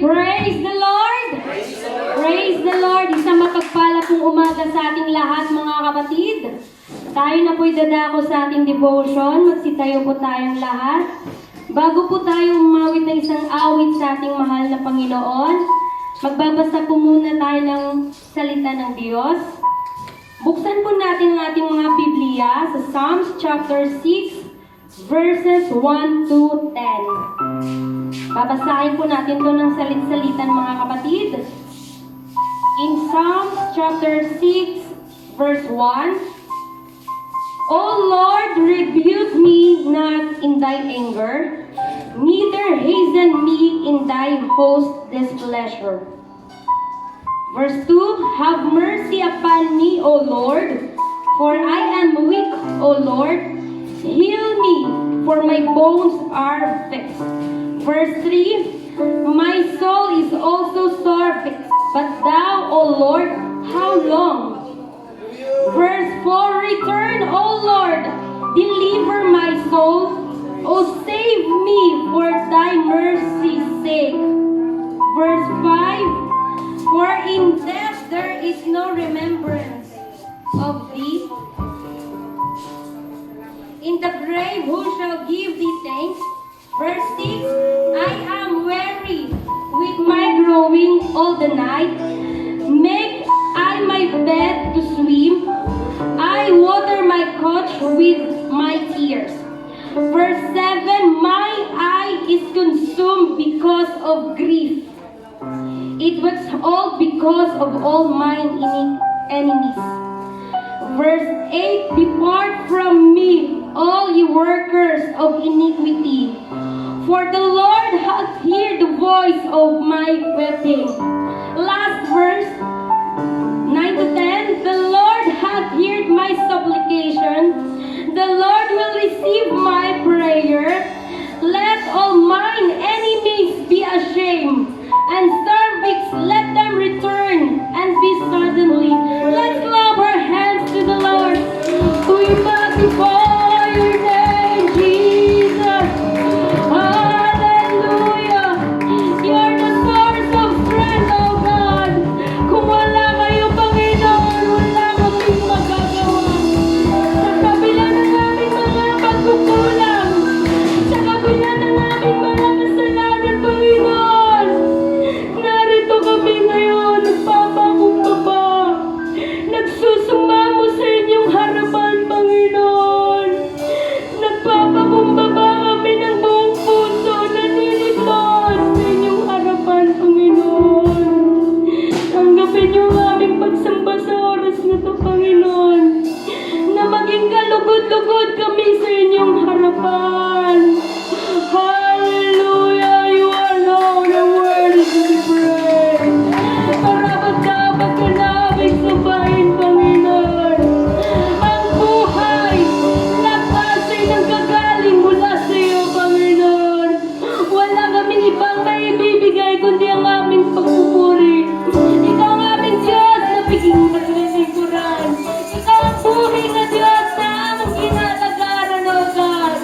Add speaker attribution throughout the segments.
Speaker 1: Praise the Lord! Praise the Lord! Isang mapagpala pong umaga sa ating lahat mga kapatid. Tayo na po'y dadako sa ating devotion. Magsitayo po tayong lahat. Bago po tayo umawit ng isang awit sa ating mahal na Panginoon, magbabasa po muna tayo ng salita ng Diyos. Buksan po natin ang ating mga Biblia sa Psalms chapter 6, verses 1 to 10. Babasahin po natin ito ng salit-salitan mga kapatid. In Psalms chapter 6, verse 1, O Lord, rebuke me not in thy anger, neither hasten me in thy host displeasure. Verse 2, Have mercy upon me, O Lord, for I am weak, O Lord. Heal me, for my bones are fixed. Verse 3, My soul is also sore fixed, but thou, O Lord, how long? Verse 4, Return, O Lord, deliver my soul. O save me for thy mercy's sake. Verse 5, For in death there is no remembrance of thee. In the grave who shall give thee thanks? Verse 6, I am weary with my growing all the night. Make I my bed to swim. I water my couch with my tears. Verse 7, my eye is consumed because of grief. It was all because of all mine enemies. Verse 8, Depart from me, all ye workers of iniquity. For the Lord hath heard the voice of my weeping. Last verse, 9 to 10, The Lord hath heard my supplication. The Lord will receive my prayer. Let all mine enemies be ashamed, and cervix let them return and be suddenly. Let's clap our hands to the Lord. We magnify your name, Jesus. Hallelujah. You're the source of strength, oh God. Kung wala kayo, Panginoon, wala kaming magagawa. Sa kabila ng aming mga pagkukulang, sa kabila ng aming mga kasalanan, Panginoon, narito kami ngayon, nagpapakumbaba, nagsusumamo sa inyong harapan, Panginoon. Nagpapakumbaba kami ng buong puso, nanilipas sa inyong harapan, Panginoon. Tanggapin niyo ang aming pagsamba sa oras na to, Panginoon, na maging kalugod-lugod kami sa inyong harapan. Hallelujah! You alone are worthy to be praised. Dapat ka naming sambahin, Panginoon. Ang buhay, lakas ay nanggagaling mula sa iyo, Panginoon. Wala kaming ibang maibibigay kundi ang aming pagpupuri. Ikaw ang aming Diyos na biging naglilingkuran. Ikaw ang buhay na Diyos na aming ginalagaran, O God.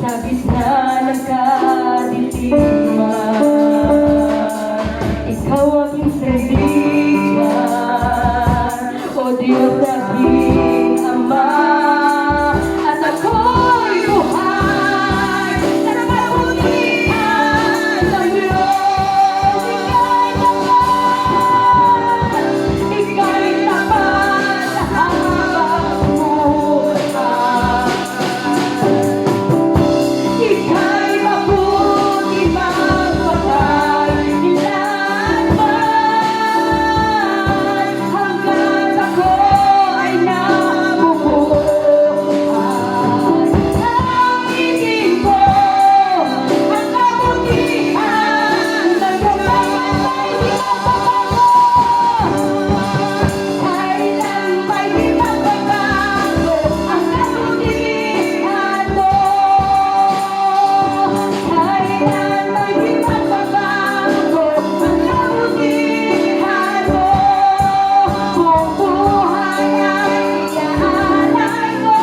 Speaker 1: sa gitna ng kadiliman. Ikaw aking sandigan, O Diyos aking Ama, at ako'y buhay sa kabutihan ng Diyos. Ika'y tapat sa habang buhay. Ika'y mabuti magpatay ilanman, hanggang ako ay nabubuhay. Awitin ko ang kabutihan ng Diyos ay di magbabago. Kailan ba'y di magbabago ang kabutihan mo? Kailan ba'y di magbabago ang kabutihan mo? Kung buhay ay iaalay ko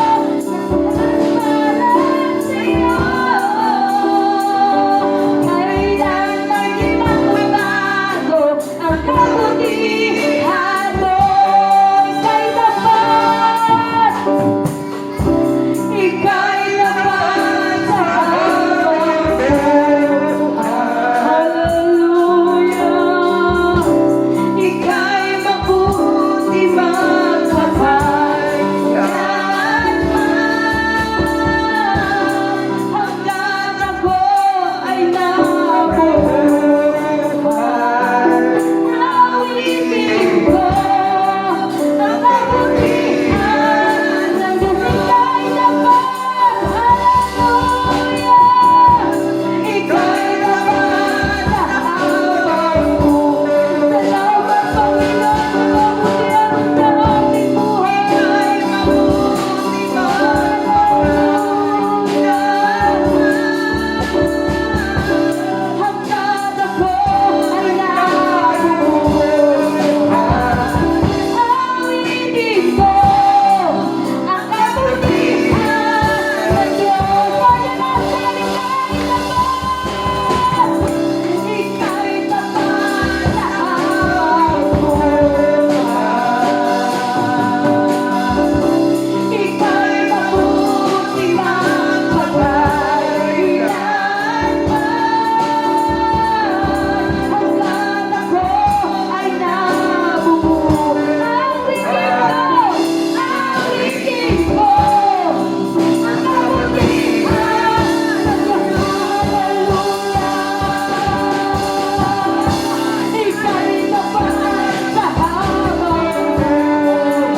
Speaker 1: para sa'yo. Kailan ba'y di magbabago ang kabutihan mo? Ika'y tapat, ika'y tapat sa habang buhay. Hallelujah. Ika'y mabuti magpatay ilanman, hanggang ako ay nabubuhay. Awitin ko ang kabutihan ng Diyos. Ika'y tapat. Hallelujah. Ika'y tapat sa habang buhay. Salamat, Panginoon, sa kabutihan sa aming buhay. Ika'y mabuti hanggang ako ay nabubuhay. Awitin ko ang kabutihan ng Diyos. Kaya nasa ika'y tapat. Ika'y tapat sa habang buhay. Ika'y mabuti magpatay ilanman, hanggang ako ay nabubuhay. Awitin ko ang kabutihan ng Diyos. Hallelujah. Ika'y tapat sa habang buhay.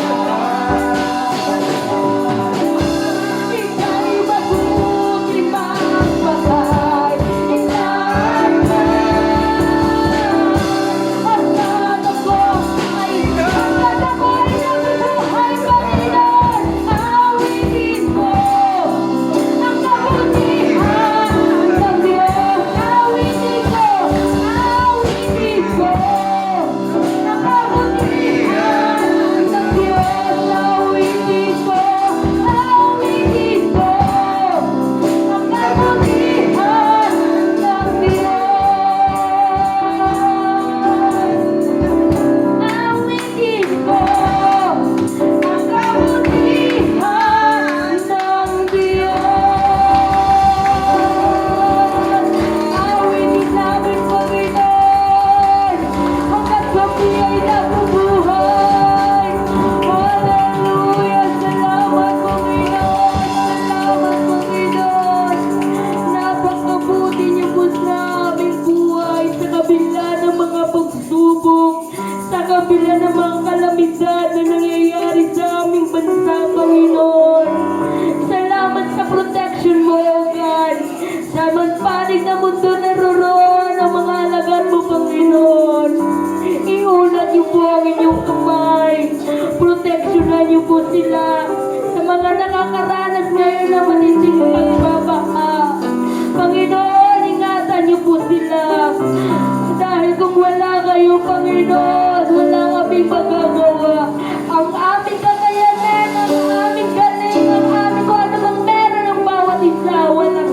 Speaker 1: Ika'y mabuti magpatay ilanman, hanggang ako ay nabubuhay. Panginoon, awitin mo ang kabutihan ng Diyos. Awitin ko ang kabutihan ng Diyos. Awitin ko ang kabutihan ng Diyos. Awitin ko ang kabutihan ng Diyos. Awitin namin, Panginoon, hanggat kami ay nabubuhay. Hallelujah. Salamat, Panginoon. Salamat, Panginoon. Napakabuti niyo po sa aming buhay sa kabila ng mga pagsubok, sa kabila ng mga kalamidad na nangyayari sa aming bansa, Panginoon. Salamat sa protection mo, O God. Sa manpanig na mundo naroroon ang mga alagad mo, Panginoon. Iunat niyo po ang inyong kamay. Proteksyonan niyo po sila sa mga nakakaranas ngayon na matinding pagbabaha. Panginoon, ingatan niyo po sila. Dahil kung wala kayo, Panginoon, wala kaming magagawa. Ang aming kakayanan, ang aming galing, ang aming kung ano mang meron ng bawat isa, walang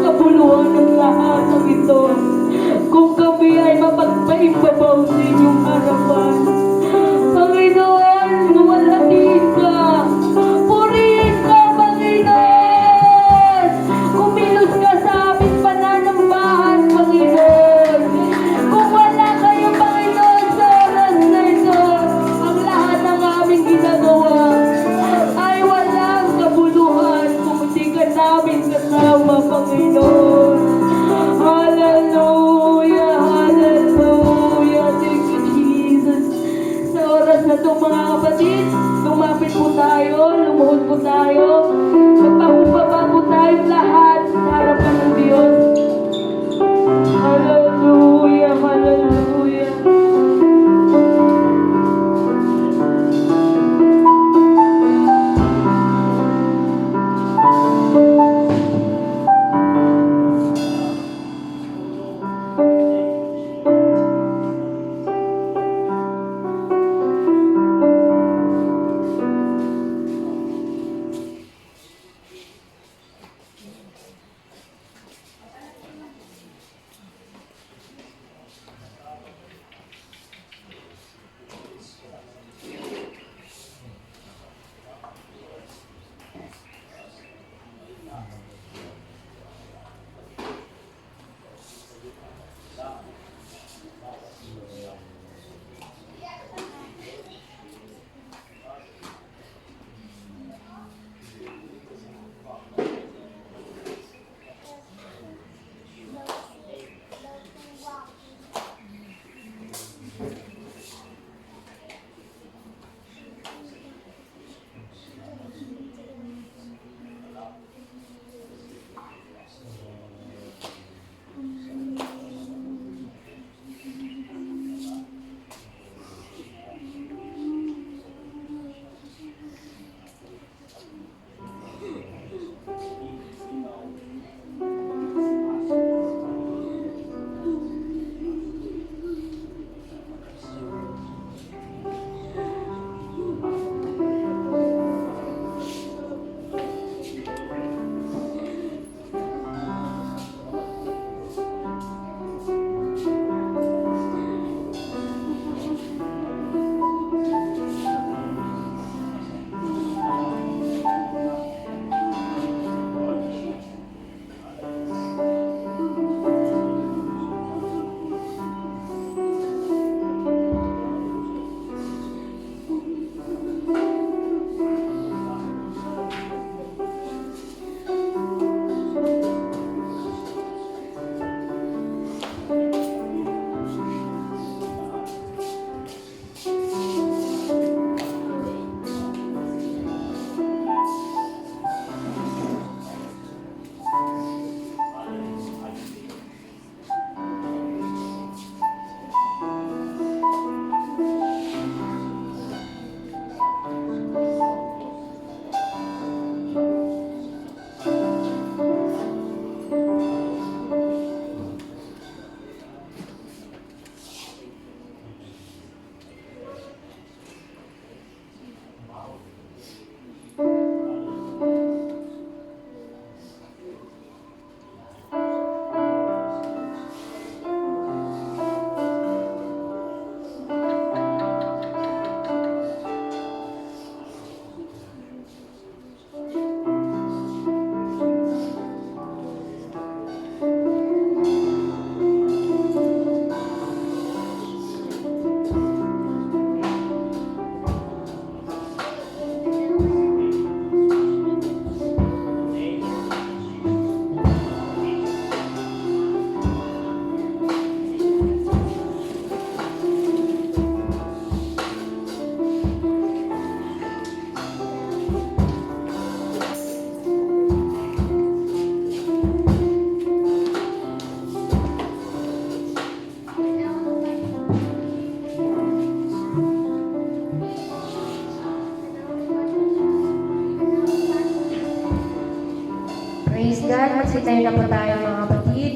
Speaker 2: yan, magsitayo na po tayo mga kapatid.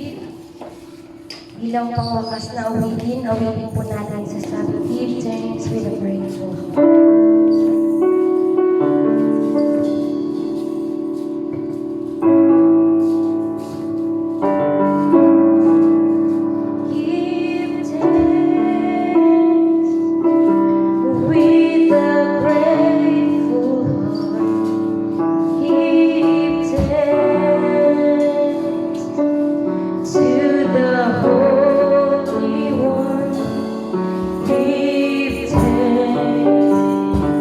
Speaker 2: Bilang pangwakas na awitin po natin sa Sabbath. Give thanks with a grateful heart. Give thanks with a grateful heart. Give thanks to the Holy One. Give thanks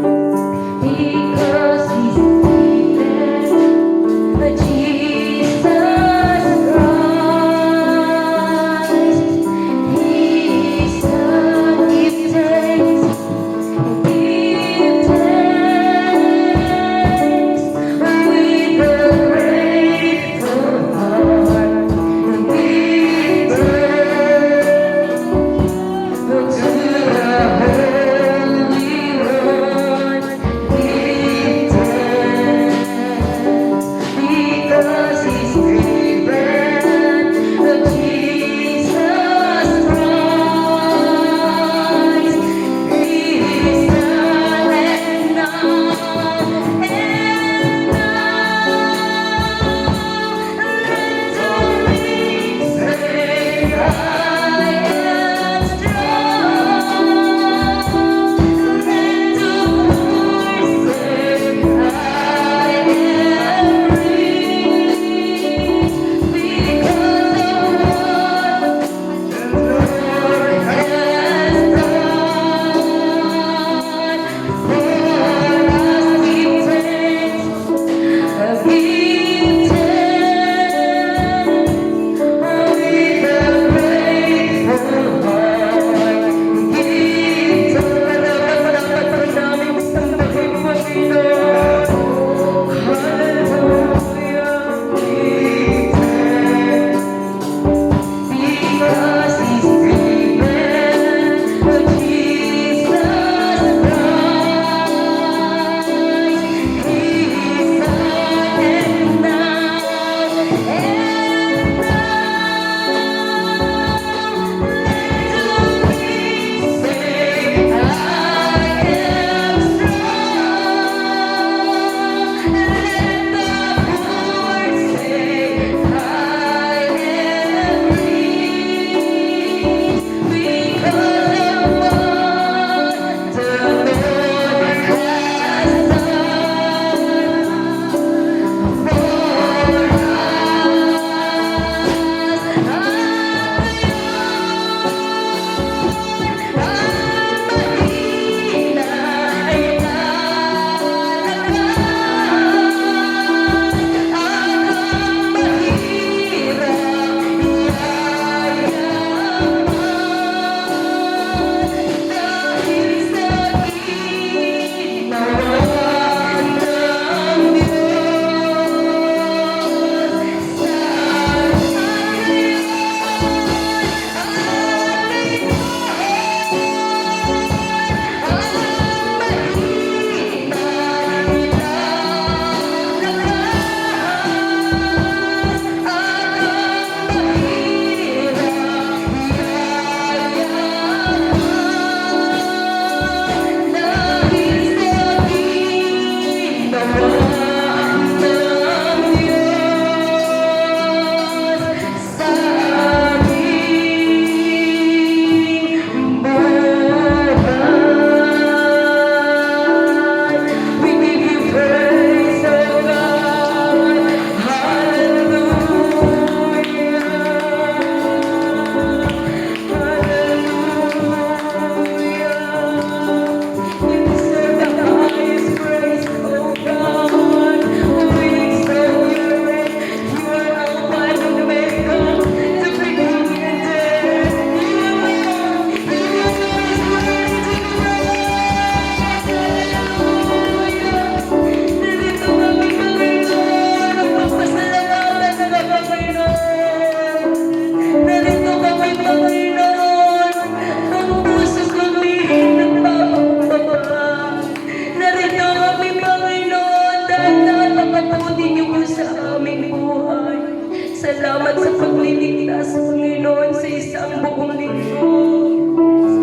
Speaker 3: Salamat sa pagliligtas, Panginoon, sa isang buong linggo.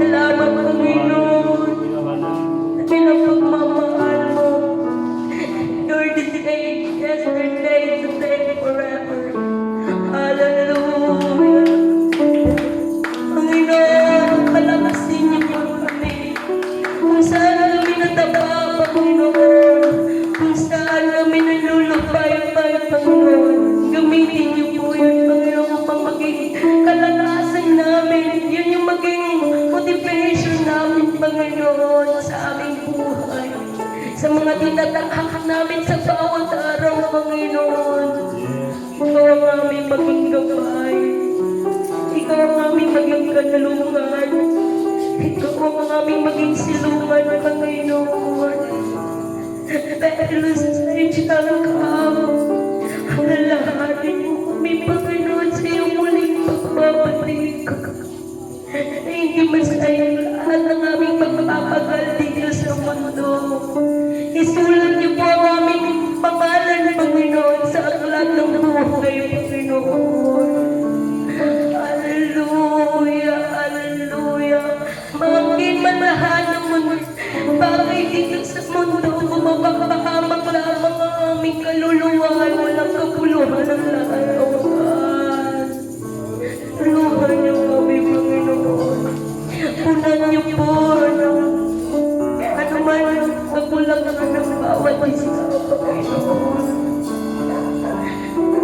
Speaker 3: Salamat, Panginoon, sa pinapagmamahal mo. You're the same yesterday, today, forever. Hallelujah. Panginoon, palakasin niyo po kami. Kung saan kami natapa, Panginoon. Kung saan kami nanulupay-pay, Panginoon. Gamitin niyo po yun, Panginoon, upang maging kalakasan namin. Yun yung maging motivation namin, Panginoon, sa aming buhay. Sa mga tinataghak namin sa bawat araw, Panginoon. Ikaw ang aming maging gabay. Ikaw ang aming maging kanalungan. Ikaw ang aming maging silungan, Panginoon. Dahil sa inyong alalahanin mo kami, Panginoon, sa iyong muling pagbabalik. Na hindi masayang lahat ang aming pagpapagal dito sa mundo. Isulat niyo po ang aming pangalan, Panginoon, sa aklat ng buhay, Panginoon. Hallelujah, hallelujah. Mangkin manahan ng mundo. Bagay dito sa mundo, bumabakahamak lamang ang aming kaluluwa. Walang kapuluhan ng lahat, O God. Tulungan niyo kami, Panginoon. Punan niyo po ano man kakulangan ng bawat isa, Panginoon.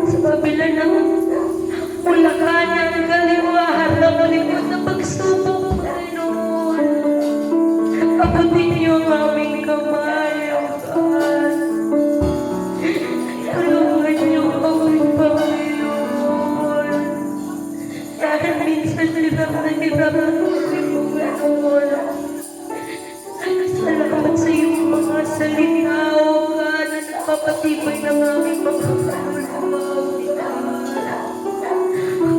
Speaker 3: Sa kabila ng ulakanan, kaliwahan ng likod na pagsubok, Panginoon. Abutin niyo ang aming kamay, O God. Tulungan niyo kami, Panginoon. Dahil minsan hirap na kami, Panginoon. Salamat sa iyong mga salita, O God, na nagpapatibay ng aming mga kaluluwa, O God.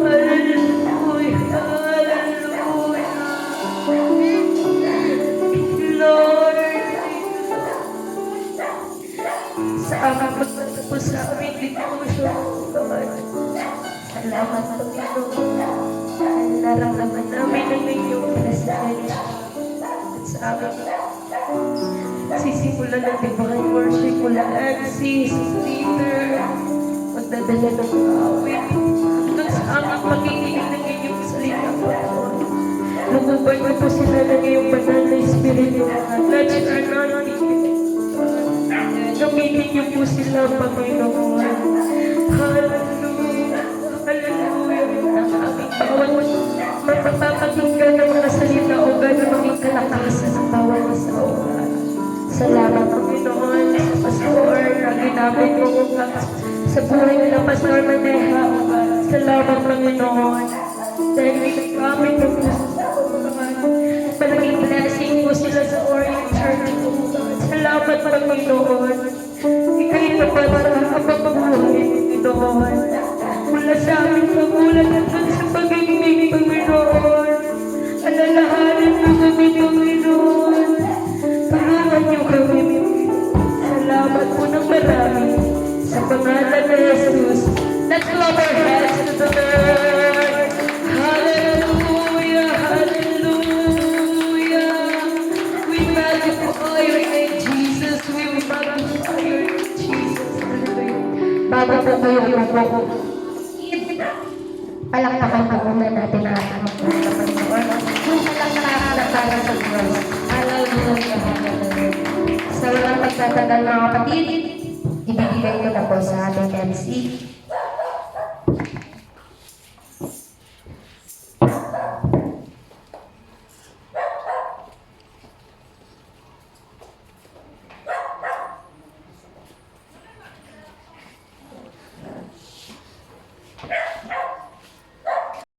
Speaker 3: Hallelujah, hallelujah. Lord, sa aming pagtatapos sa aming devotion, God. Salamat, Panginoon. Nararamdaman namin ang inyong presensya. At sa aming sisimulan ng divine worship mula Sis Peter, magdadala ng awit hanggang sa aming pakikinig ng inyong salita, Panginoon. Lugubay mo po sila ng iyong banal na Espiritu. Let your anointing, gamitin niyo po sila, Panginoon. Hallelujah, hallelujah. Ang aming bawat mapapakinggan ng mga salita, O God, na maging kalakasan ng bawat isa, O God. Salamat, Panginoon, sa pastor na ginamit mo, O God, sa buhay nila, Pastor Maneha, O God. Salamat, Panginoon, dahil ginamit mo po sila, O God. Palaging blessing mo sila sa Orient Church, O God. Salamat, Panginoon. Ika'y napasa ang pagpabuhay, Panginoon. Mula sa aming pagulan at sa pag-ibig, Panginoon. Alalahanin mo kami, Panginoon. Tulungan niyo kami. Salamat po ng marami. Sa pangalan ni Jesus. Let's clap our hands to the Lord. Hallelujah, hallelujah. We magnify your name, Jesus. We magnify your name, Jesus. Hallelujah. Bago po kayo yung palakpakan po muna natin ang ating mga Panginoon. Yung palakpakan na para sa Diyos. Hallelujah, hallelujah. Sa walang pagtatagal, mga kapatid, ibibigay ko na po sa ating MC